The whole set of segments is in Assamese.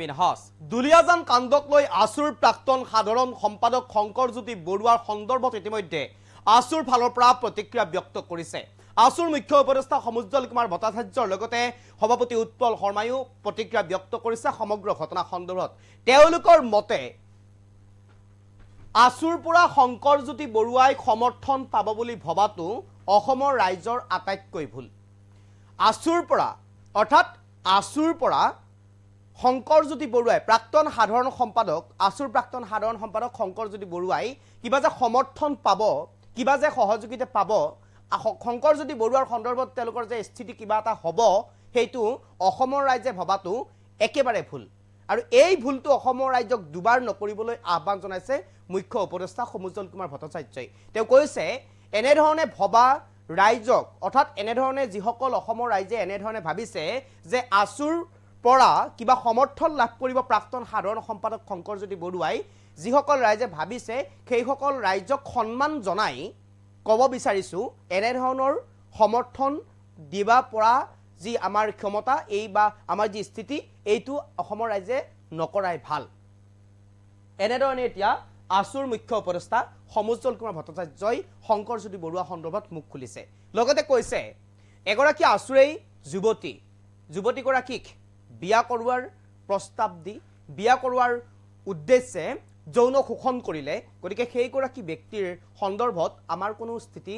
মিনহাস দুলিয়াজান কাণ্ডক লৈ আসুৰ প্ৰাক্তন সাধাৰণ সম্পাদক শংকৰজ্যোতি বৰুৱাৰ সন্দৰ্ভত ইতিমধ্যে আসুৰ ফালৰ পৰা প্ৰতিক্ৰিয়া ব্যক্ত কৰিছে। আসুৰ মুখ্য উপদেষ্টা সমুজ্জ্বল কুমাৰ ভট্টাচাৰ্যৰ লগতে সভাপতি উৎপল শৰ্মায়ো প্ৰতিক্ৰিয়া ব্যক্ত কৰিছে সমগ্ৰ ঘটনা সন্দৰ্ভত। তেওঁলোকৰ মতে আসুৰ পৰা শংকৰজ্যোতি বৰুৱাই সমৰ্থন পাব বুলি ভবাটো অসমৰ ৰাইজৰ আটাইতকৈ ভুল। আসুৰ পৰা অৰ্থাৎ আসুৰ পৰা শংকৰজ্যোতি বৰুৱাই প্ৰাক্তন সাধাৰণ সম্পাদক আসুৰ প্ৰাক্তন সাধাৰণ সম্পাদক শংকৰজ্যোতি বৰুৱাই কিবা যে সমৰ্থন পাব, কিবা যে সহযোগিতা পাব, শংকৰজ্যোতি বৰুৱাৰ সন্দৰ্ভত তেওঁলোকৰ যে স্থিতি কিবা এটা হ'ব, সেইটো অসমৰ ৰাইজে ভবাটো একেবাৰে ভুল। আৰু এই ভুলটো অসমৰ ৰাইজক দুবাৰ নকৰিবলৈ আহ্বান জনাইছে মুখ্য উপদেষ্টা সমুজ্জ্বল কুমাৰ ভট্টাচাৰ্যই। তেওঁ কৈছে এনেধৰণে ভবা ৰাইজক অৰ্থাৎ এনেধৰণে যিসকল অসমৰ ৰাইজে এনেধৰণে ভাবিছে যে আসুৰ পৰা কিবা সমৰ্থন লাভ কৰিব প্ৰাক্তন সাধাৰণ সম্পাদক শংকৰজ্যোতি বৰুৱাই, যিসকল ৰাইজে ভাবিছে সেইসকল ৰাইজক সন্মান জনাই ক'ব বিচাৰিছোঁ এনেধৰণৰ সমৰ্থন দিব পৰা যি আমাৰ ক্ষমতা এই বা আমাৰ যি স্থিতি এইটো অসমৰ ৰাইজে নকৰাই ভাল। এনেধৰণে এতিয়া আসুৰ মুখ্য উপদেষ্টা সমুজ্জ্বল কুমাৰ ভট্টাচাৰ্যই শংকৰজ্যোতি বৰুৱা সন্দৰ্ভত মুখ খুলিছে। লগতে কৈছে এগৰাকী আসুৰেই যুৱতীগৰাকীক বিয়া কৰোৱাৰ প্ৰস্তাৱ দি বিয়া কৰোৱাৰ উদ্দেশ্যে যৌন শোষণ কৰিলে, গতিকে সেইগৰাকী ব্যক্তিৰ সন্দৰ্ভত আমাৰ কোনো স্থিতি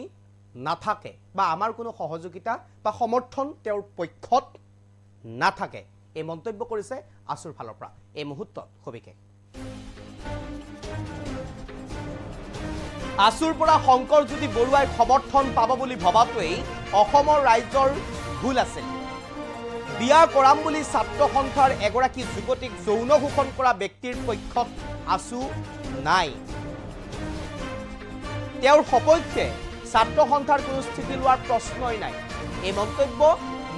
নাথাকে বা আমাৰ কোনো সহযোগিতা বা সমৰ্থন তেওঁৰ পক্ষত নাথাকে, এই মন্তব্য কৰিছে আসুৰ ফালৰ পৰা। এই মুহূৰ্তত সবিশেষ আসুৰ পৰা শংকৰজ্যোতি বৰুৱাই সমৰ্থন পাব বুলি ভবাটোৱেই অসমৰ ৰাইজৰ ভুল আছিল। বিয়া কৰাম বুলি ছাত্ৰ সন্থাৰ এগৰাকী যুৱতীক যৌন শোষণ কৰা ব্যক্তিৰ পক্ষত আসু নাই। তেওঁৰ সপক্ষে ছাত্ৰ সন্থাৰ কোনো স্থিতি লোৱাৰ প্ৰশ্নই নাই। এই মন্তব্য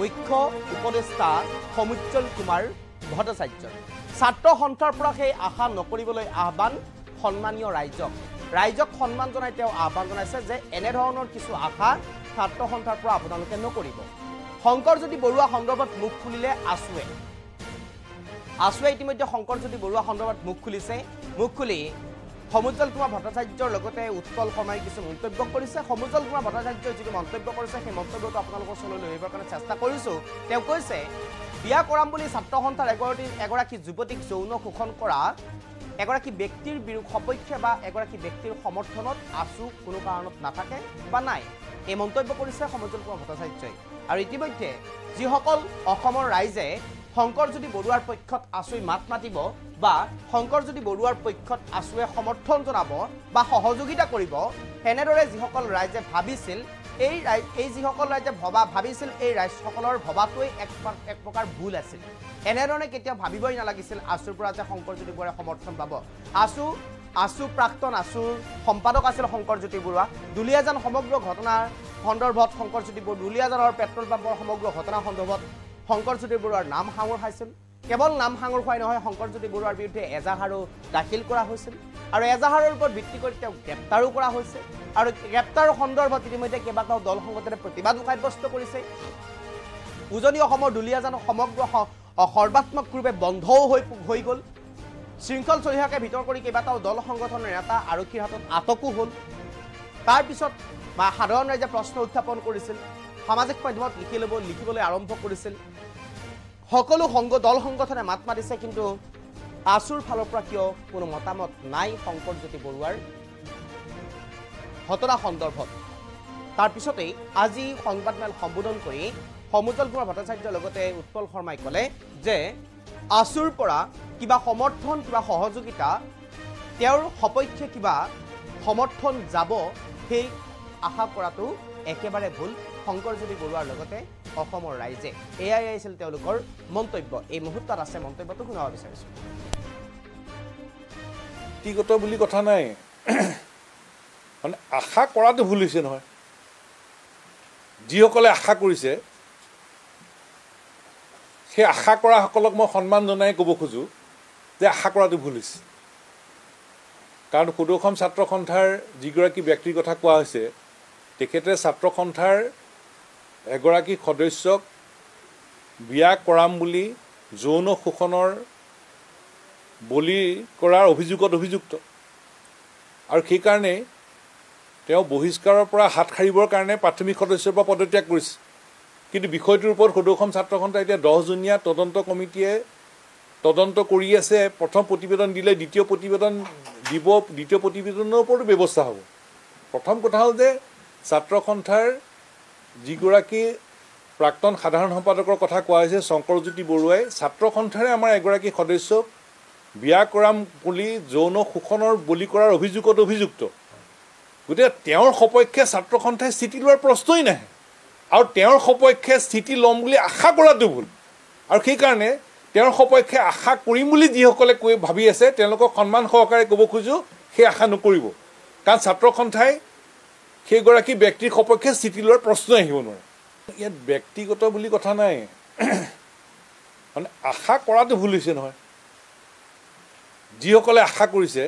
মুখ্য উপদেষ্টা সমুজ্জ্বল কুমাৰ ভট্টাচাৰ্যৰ। ছাত্ৰ সন্থাৰ পৰা সেই আশা নকৰিবলৈ আহ্বান সন্মানীয় ৰাইজক সন্মান জনাই তেওঁ আহ্বান জনাইছে যে এনেধৰণৰ কিছু আশা ছাত্ৰ সন্থাৰ পৰা আপোনালোকে নকৰিব। শংকৰজ্যোতি বৰুৱা সন্দৰ্ভত মুখ খুলিলে আসুৱে ইতিমধ্যে শংকৰজ্যোতি বৰুৱা সন্দৰ্ভত মুখ খুলিছে। মুখ খুলি সমুজ্জ্বল কুমাৰ ভট্টাচাৰ্যৰ লগতে উৎপল শৰ্মাই কিছু মন্তব্য কৰিছে। সমুজ্জ্বল কুমাৰ ভট্টাচাৰ্যই যিটো মন্তব্য কৰিছে সেই মন্তব্যটো আপোনালোকৰ ওচৰলৈ লৈ আহিবৰ কাৰণে চেষ্টা কৰিছোঁ। তেওঁ কৈছে বিয়া কৰাম বুলি ছাত্ৰ সন্থাৰ এগৰাকী যুৱতীক যৌন শোষণ কৰা এগৰাকী ব্যক্তিৰ সপক্ষে বা এগৰাকী ব্যক্তিৰ সমৰ্থনত আসু কোনো কাৰণত নাথাকে বা নাই, এই মন্তব্য কৰিছে সমুজ্জ্বল কুমাৰ ভট্টাচাৰ্যই। আৰু ইতিমধ্যে যিসকল অসমৰ ৰাইজে শংকৰজ্যোতি বৰুৱাৰ পক্ষত আসুই মাত মাতিব বা শংকৰজ্যোতি বৰুৱাৰ পক্ষত আসুৱে সমৰ্থন জনাব বা সহযোগিতা কৰিব, সেনেদৰে যিসকল ৰাইজে ভাবিছিল এই যিসকল ৰাইজে ভাবিছিল এই ৰাইজসকলৰ ভবাটোৱেই এক প্ৰকাৰ ভুল আছিল। এনেধৰণে কেতিয়াও ভাবিবই নালাগিছিল আসুৰ পৰা যে শংকৰজ্যোতি বৰুৱাই সমৰ্থন পাব। আসু প্ৰাক্তন আসুৰ সম্পাদক আছিল শংকৰজ্যোতি বৰুৱা। দুলিয়াজান সমগ্ৰ ঘটনাৰ সন্দৰ্ভত শংকৰজ্যোতি বৰুৱা দুলিয়াজানৰ পেট্ৰল পাম্পৰ সমগ্ৰ ঘটনা সন্দৰ্ভত শংকৰজ্যোতি বৰুৱাৰ নাম সাঙুৰ খাইছিল। কেৱল নাম সাঙুৰ খুৱাই নহয়, শংকৰজ্যোতি বৰুৱাৰ বিৰুদ্ধে এজাহাৰো দাখিল কৰা হৈছিল আৰু এজাহাৰৰ ওপৰত ভিত্তি কৰি তেওঁক গ্ৰেপ্তাৰো কৰা হৈছে। আৰু গ্ৰেপ্তাৰৰ সন্দৰ্ভত ইতিমধ্যে কেইবাটাও দল সংগঠনে প্ৰতিবাদো সাব্যস্ত কৰিছে। উজনি অসমৰ দুলিয়াজানৰ সমগ্ৰ সৰ্বাত্মক ৰূপে বন্ধও হৈ গ'ল। শৃংখল চলিহাকে ভিতৰ কৰি কেইবাটাও দল সংগঠনৰ নেতা আৰক্ষীৰ হাতত আটকো হ'ল। তাৰপিছত সাধাৰণ ৰাইজে প্ৰশ্ন উত্থাপন কৰিছিল, সামাজিক মাধ্যমত লিখিবলৈ আৰম্ভ কৰিছিল। সকলো দল সংগঠনে মাত মাতিছে, কিন্তু আসুৰ ফালৰ পৰা কিয় কোনো মতামত নাই শংকৰজ্যোতি বৰুৱাৰ ঘটনা সন্দৰ্ভত। তাৰপিছতেই আজি সংবাদমেল সম্বোধন কৰি সমুজ্জ্বল কুমাৰ ভট্টাচাৰ্যৰ লগতে উৎপল শৰ্মাই ক'লে যে আসুৰ পৰা কিবা সমৰ্থন কিবা সহযোগিতা তেওঁৰ সপক্ষে কিবা সমৰ্থন যাব, সেই আশা কৰাটো একেবাৰে ভুল শংকৰজ্যোতি বৰুৱাৰ লগতে অসমৰ ৰাইজে। এয়াই আছিল তেওঁলোকৰ মন্তব্য। এই মুহূৰ্তত আছে মন্তব্যটো শুনাব বিচাৰিছোঁ। ব্যক্তিগত বুলি কথা নাই, মানে আশা কৰাটো ভুল হৈছে নহয়। যিসকলে আশা কৰিছে সেই আশা কৰাসকলক মই সন্মান জনাই ক'ব খোজোঁ যে আশা কৰাটো ভুল হৈছে। কাৰণ সদৌ অসম ছাত্ৰ সন্থাৰ যিগৰাকী ব্যক্তিৰ কথা কোৱা হৈছে, তেখেতে ছাত্ৰ সন্থাৰ এগৰাকী সদস্যক বিয়া কৰাম বুলি যৌন শোষণৰ বলি কৰাৰ অভিযোগত অভিযুক্ত আৰু সেইকাৰণে তেওঁ বহিষ্কাৰৰ পৰা হাত সাৰিবৰ কাৰণে প্ৰাথমিক সদস্যৰ পৰা পদত্যাগ কৰিছে কিন্তু বিষয়টোৰ ওপৰত সদৌ অসম ছাত্ৰ সন্থা এতিয়া 10জনীয়া তদন্ত কমিটিয়ে তদন্ত কৰি আছে প্ৰথম প্ৰতিবেদন দিলে দ্বিতীয় প্ৰতিবেদন দিব দ্বিতীয় প্ৰতিবেদনৰ ওপৰতো ব্যৱস্থা হ'ব প্ৰথম কথা হ'ল যে ছাত্ৰ সন্থাৰ যিগৰাকী প্ৰাক্তন সাধাৰণ সম্পাদকৰ কথা কোৱা হৈছে শংকৰজ্যোতি বৰুৱাই ছাত্ৰ সন্থাৰে আমাৰ এগৰাকী সদস্যক বিয়া কৰাম বুলি যৌন শোষণৰ বলি কৰাৰ অভিযোগত অভিযুক্ত গতিকে তেওঁৰ সপক্ষে ছাত্ৰ সন্থাই স্থিতি লোৱাৰ প্ৰশ্নই নাহে আৰু তেওঁৰ সপক্ষে স্থিতি ল'ম বুলি আশা কৰাটো ভুল আৰু সেইকাৰণে তেওঁৰ সপক্ষে আশা কৰিম বুলি যিসকলে ভাবি আছে তেওঁলোকক সন্মান সহকাৰে ক'ব খোজোঁ সেই আশা নকৰিব কাৰণ ছাত্ৰ সন্থাই সেইগৰাকী ব্যক্তিৰ সপক্ষে স্থিতি লোৱাৰ প্ৰশ্নই আহিব নোৱাৰে ইয়াত ব্যক্তিগত বুলি কথা নাই মানে আশা কৰাটো ভুল হৈছে নহয় যিসকলে আশা কৰিছে